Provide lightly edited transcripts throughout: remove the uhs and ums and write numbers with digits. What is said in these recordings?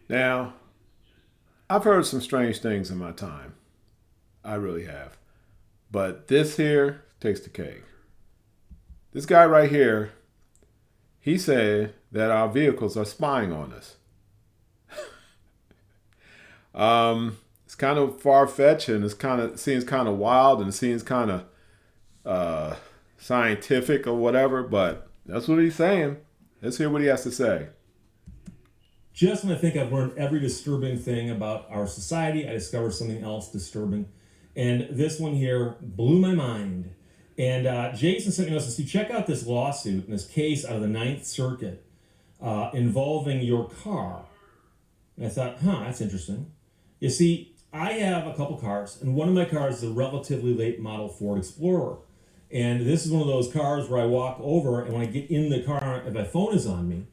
Now, I've heard some strange things in my time. I really have. But this here takes the cake. This guy right here, he said that our vehicles are spying on us. It's kind of far fetched and it seems kind of wild and it seems kind of scientific or whatever, but that's what he's saying. Let's hear what he has to say. Just when I think I've learned every disturbing thing about our society, I discovered something else disturbing. And this one here blew my mind. And Jason sent me a message to check out this lawsuit and this case out of the Ninth Circuit involving your car. And I thought, that's interesting. You see, I have a couple cars, and one of my cars is a relatively late model Ford Explorer. And this is one of those cars where I walk over, and when I get in the car, if my phone is on me,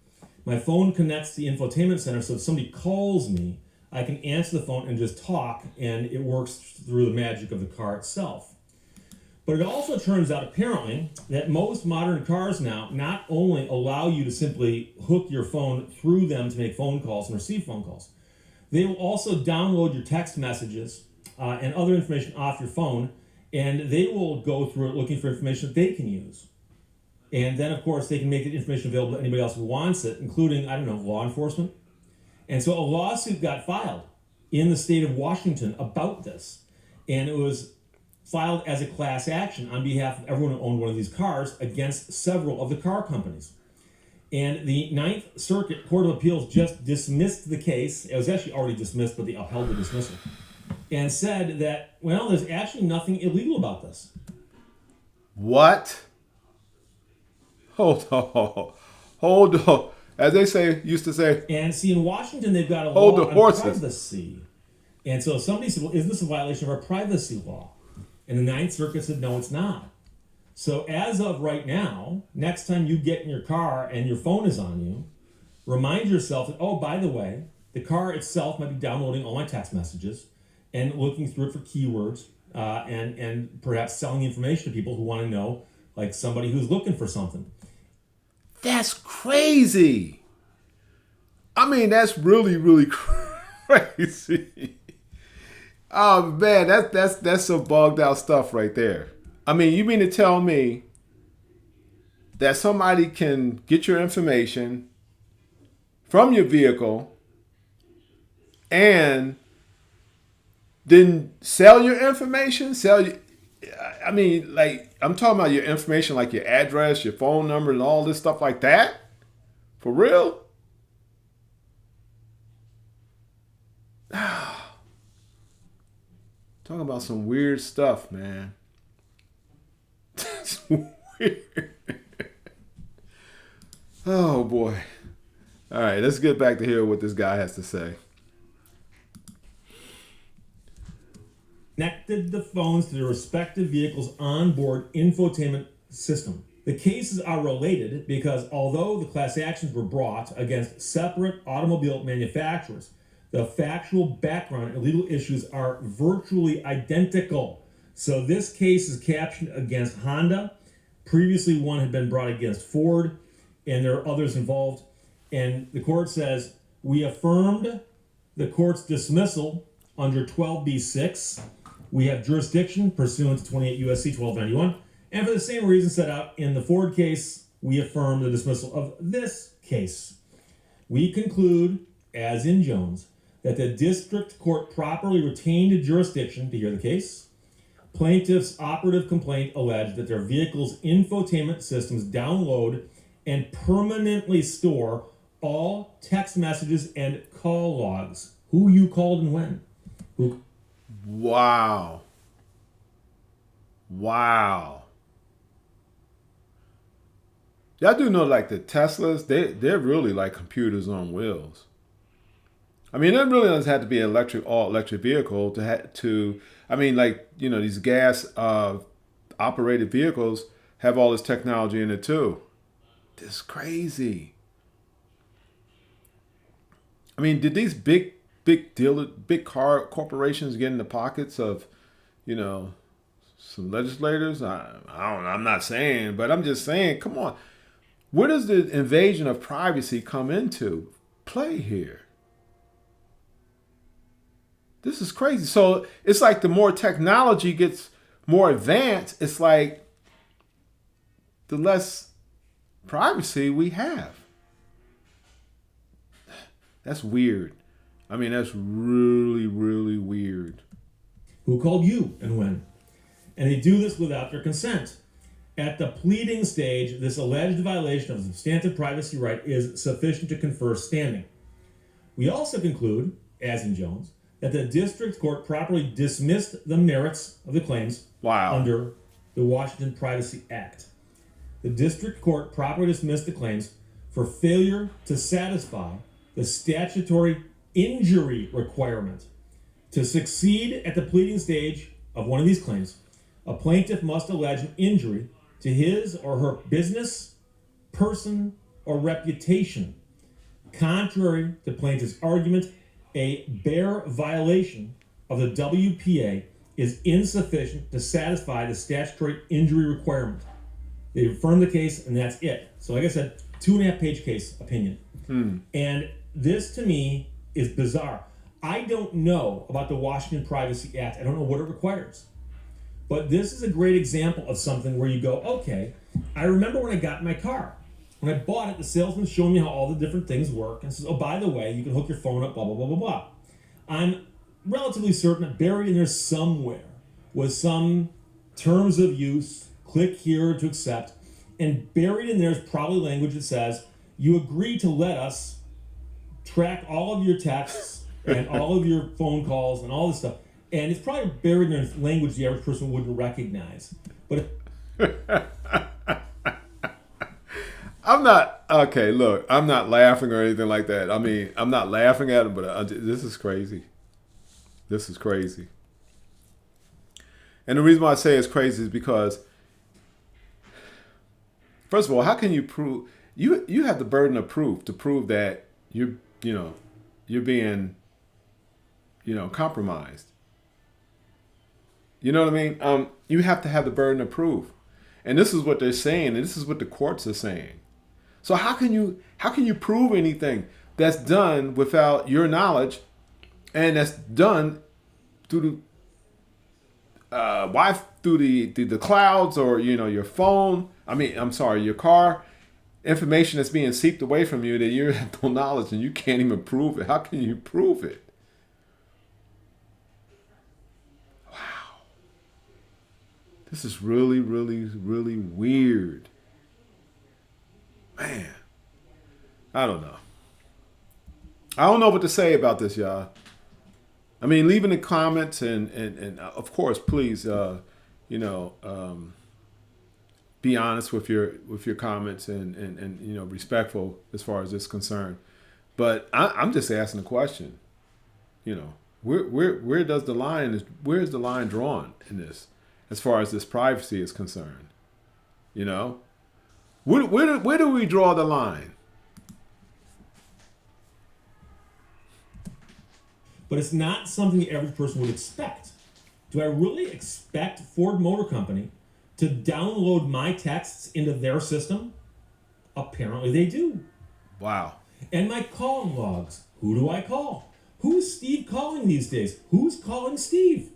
my phone connects to the infotainment center, so if somebody calls me, I can answer the phone and just talk, and it works through the magic of the car itself. But it also turns out, apparently, that most modern cars now not only allow you to simply hook your phone through them to make phone calls and receive phone calls, they will also download your text messages and other information off your phone, and they will go through it looking for information that they can use. And then, of course, they can make that information available to anybody else who wants it, including, law enforcement. And so a lawsuit got filed in the state of Washington about this. And it was filed as a class action on behalf of everyone who owned one of these cars against several of the car companies. And the Ninth Circuit Court of Appeals just dismissed the case. It was actually already dismissed, but they upheld the dismissal. And said that, there's actually nothing illegal about this. What? Hold on. Hold on. As they used to say. And see, in Washington, they've got a hold law the horses. on privacy. And so somebody said, isn't this a violation of our privacy law? And the Ninth Circuit said, no, it's not. So as of right now, next time you get in your car and your phone is on you, remind yourself that, by the way, the car itself might be downloading all my text messages and looking through it for keywords and perhaps selling information to people who want to know, like somebody who's looking for something. That's crazy. That's really, really crazy. Oh man, that's some bugged out stuff right there. You mean to tell me that somebody can get your information from your vehicle and then sell your information? I'm talking about your information, like your address, your phone number, and all this stuff like that? For real? Talking about some weird stuff, man. That's weird. Oh, boy. All right, let's get back to hear what this guy has to say. Connected the phones to their respective vehicles' onboard infotainment system. The cases are related because although the class actions were brought against separate automobile manufacturers, the factual background and legal issues are virtually identical. So this case is captioned against Honda. Previously, one had been brought against Ford, and there are others involved. And the court says, we affirmed the court's dismissal under 12b-6. We have jurisdiction pursuant to 28 U.S.C. 1291. And for the same reason set out in the Ford case, we affirm the dismissal of this case. We conclude, as in Jones, that the district court properly retained jurisdiction to hear the case. Plaintiff's operative complaint alleged that their vehicle's infotainment systems download and permanently store all text messages and call logs. Who you called and when. Wow. Y'all do know, like the Teslas, they're really like computers on wheels. It really doesn't have to be an all electric vehicle these gas operated vehicles have all this technology in it too. This is crazy. Did these big car corporations get in the pockets of, some legislators? I'm not saying, but I'm just saying, come on. Where does the invasion of privacy come into play here? This is crazy. So it's like the more technology gets more advanced, it's like the less privacy we have. That's weird. I mean, that's really, really weird. Who called you and when? And they do this without their consent. At the pleading stage, this alleged violation of a substantive privacy right is sufficient to confer standing. We also conclude, as in Jones, that the district court properly dismissed the merits of the claims under the Washington Privacy Act. The district court properly dismissed the claims for failure to satisfy the statutory injury requirement. To succeed at the pleading stage of one of these claims, a plaintiff must allege an injury to his or her business, person, or reputation. Contrary to plaintiff's argument, a bare violation of the WPA is insufficient to satisfy the statutory injury requirement. They affirmed the case, and that's it. So like I said, 2.5-page case opinion. And this, to me, is bizarre. I don't know about the Washington Privacy Act. I don't know what it requires. But this is a great example of something where you go, okay, I remember when I got my car. When I bought it, the salesman showed me how all the different things work and says, oh, by the way, you can hook your phone up, blah, blah, blah, blah, blah. I'm relatively certain that buried in there somewhere was some terms of use, click here to accept, and buried in there is probably language that says, you agree to let us track all of your texts and all of your phone calls and all this stuff. And it's probably buried in language the average person wouldn't recognize. But I'm not, okay, look, I'm not laughing or anything like that. I mean, I'm not laughing at it, but this is crazy. This is crazy. And the reason why I say it's crazy is because, first of all, how can you prove, you have the burden of proof to prove that you're being, compromised. You know what I mean? You have to have the burden of proof. And this is what they're saying, and this is what the courts are saying. So how can you prove anything that's done without your knowledge, and that's done through the through the clouds, or your phone? Your car. Information that's being seeped away from you that you have no knowledge and you can't even prove it. How can you prove it? Wow. This is really, really, really weird. Man. I don't know. I don't know what to say about this, y'all. I mean, leave in the comments and of course, please, be honest with your comments and respectful as far as this is concerned. But I'm just asking the question. Where does the line where is the line drawn in this, as far as this privacy is concerned? Where do we draw the line? But it's not something the average person would expect. Do I really expect Ford Motor Company to download my texts into their system? Apparently they do. Wow. And my call logs. Who do I call? Who's Steve calling these days? Who's calling Steve?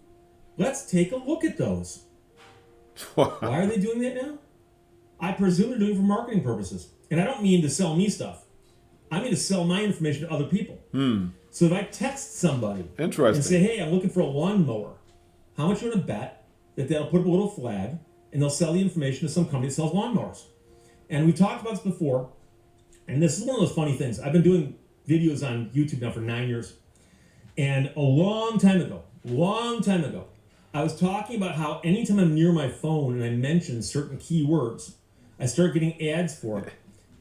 Let's take a look at those. Wow. Why are they doing that now? I presume they're doing it for marketing purposes. And I don't mean to sell me stuff. I mean to sell my information to other people. So if I text somebody and say, hey, I'm looking for a lawnmower, how much you want to bet that they'll put up a little flag and they'll sell the information to some company that sells lawnmowers? And we talked about this before, and this is one of those funny things. I've been doing videos on YouTube now for 9 years. And a long time ago, I was talking about how anytime I'm near my phone and I mention certain keywords, I start getting ads for it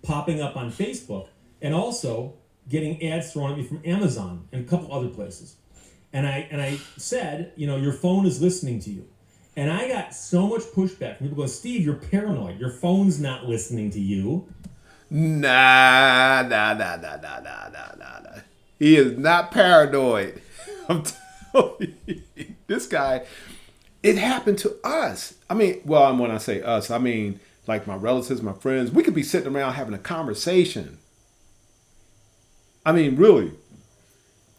popping up on Facebook, and also getting ads thrown at me from Amazon and a couple other places. And I said, your phone is listening to you. And I got so much pushback from people going, Steve, you're paranoid. Your phone's not listening to you. Nah. He is not paranoid. I'm telling you, this guy, it happened to us. When I say us, I mean like my relatives, my friends. We could be sitting around having a conversation. I mean, really.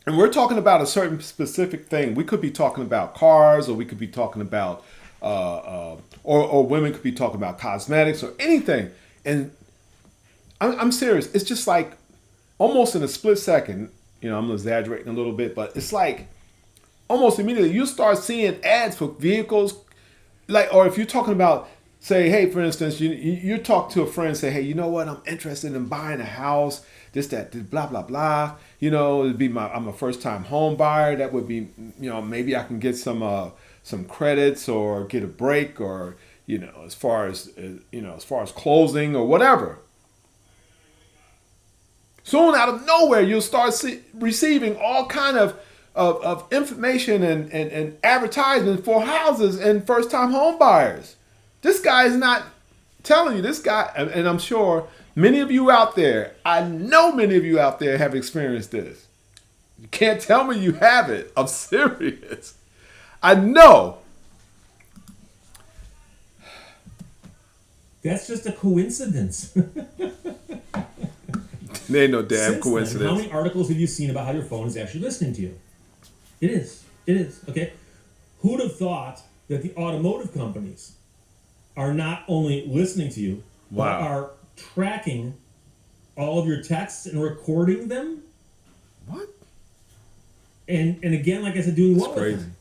And we're talking about a certain specific thing. We could be talking about cars, or we could be talking about, or women could be talking about cosmetics or anything. And I'm serious. It's just like almost in a split second. I'm exaggerating a little bit, but it's like almost immediately you start seeing ads for vehicles, like, or if you're talking about, say, hey, for instance, you talk to a friend, say, hey, you know what, I'm interested in buying a house, this, that, blah, blah, blah. It'd be I'm a first time home buyer. That would be, maybe I can get some credits or get a break, or as far as closing or whatever. Soon, out of nowhere, you'll start receiving all kind of information and advertisement for houses and first-time home buyers. This guy is not telling you. This guy, and I'm sure many of you out there, I know many of you out there have experienced this. You can't tell me you haven't. I'm serious. I know. That's just a coincidence. There ain't no damn Since coincidence. Then, how many articles have you seen about how your phone is actually listening to you? It is. It is. Okay. Who'd have thought that the automotive companies are not only listening to you, but are tracking all of your texts and recording them? What? And again, like I said, doing what crazy. with them?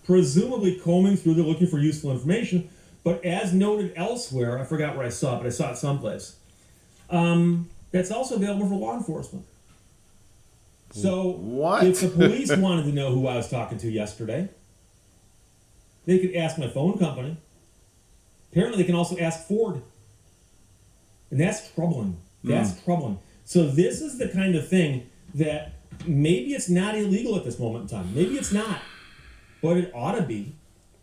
Presumably combing through, they're looking for useful information. But as noted elsewhere, I forgot where I saw it, but I saw it someplace. That's also available for law enforcement. So what? If the police wanted to know who I was talking to yesterday, they could ask my phone company. Apparently, they can also ask Ford. And that's troubling. That's troubling. So this is the kind of thing that maybe it's not illegal at this moment in time. Maybe it's not. But it ought to be.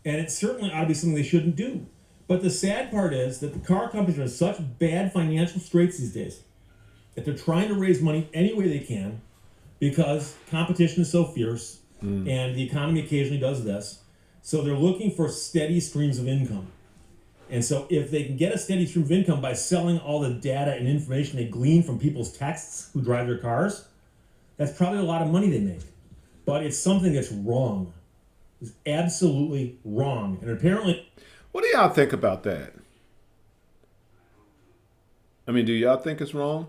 And it certainly ought to be something they shouldn't do. But the sad part is that the car companies are in such bad financial straits these days that they're trying to raise money any way they can because competition is so fierce and the economy occasionally does this. So they're looking for steady streams of income. And so if they can get a steady stream of income by selling all the data and information they glean from people's texts who drive their cars, that's probably a lot of money they make. But it's something that's wrong. It's absolutely wrong. And apparently... What do y'all think about that? I mean, do y'all think it's wrong?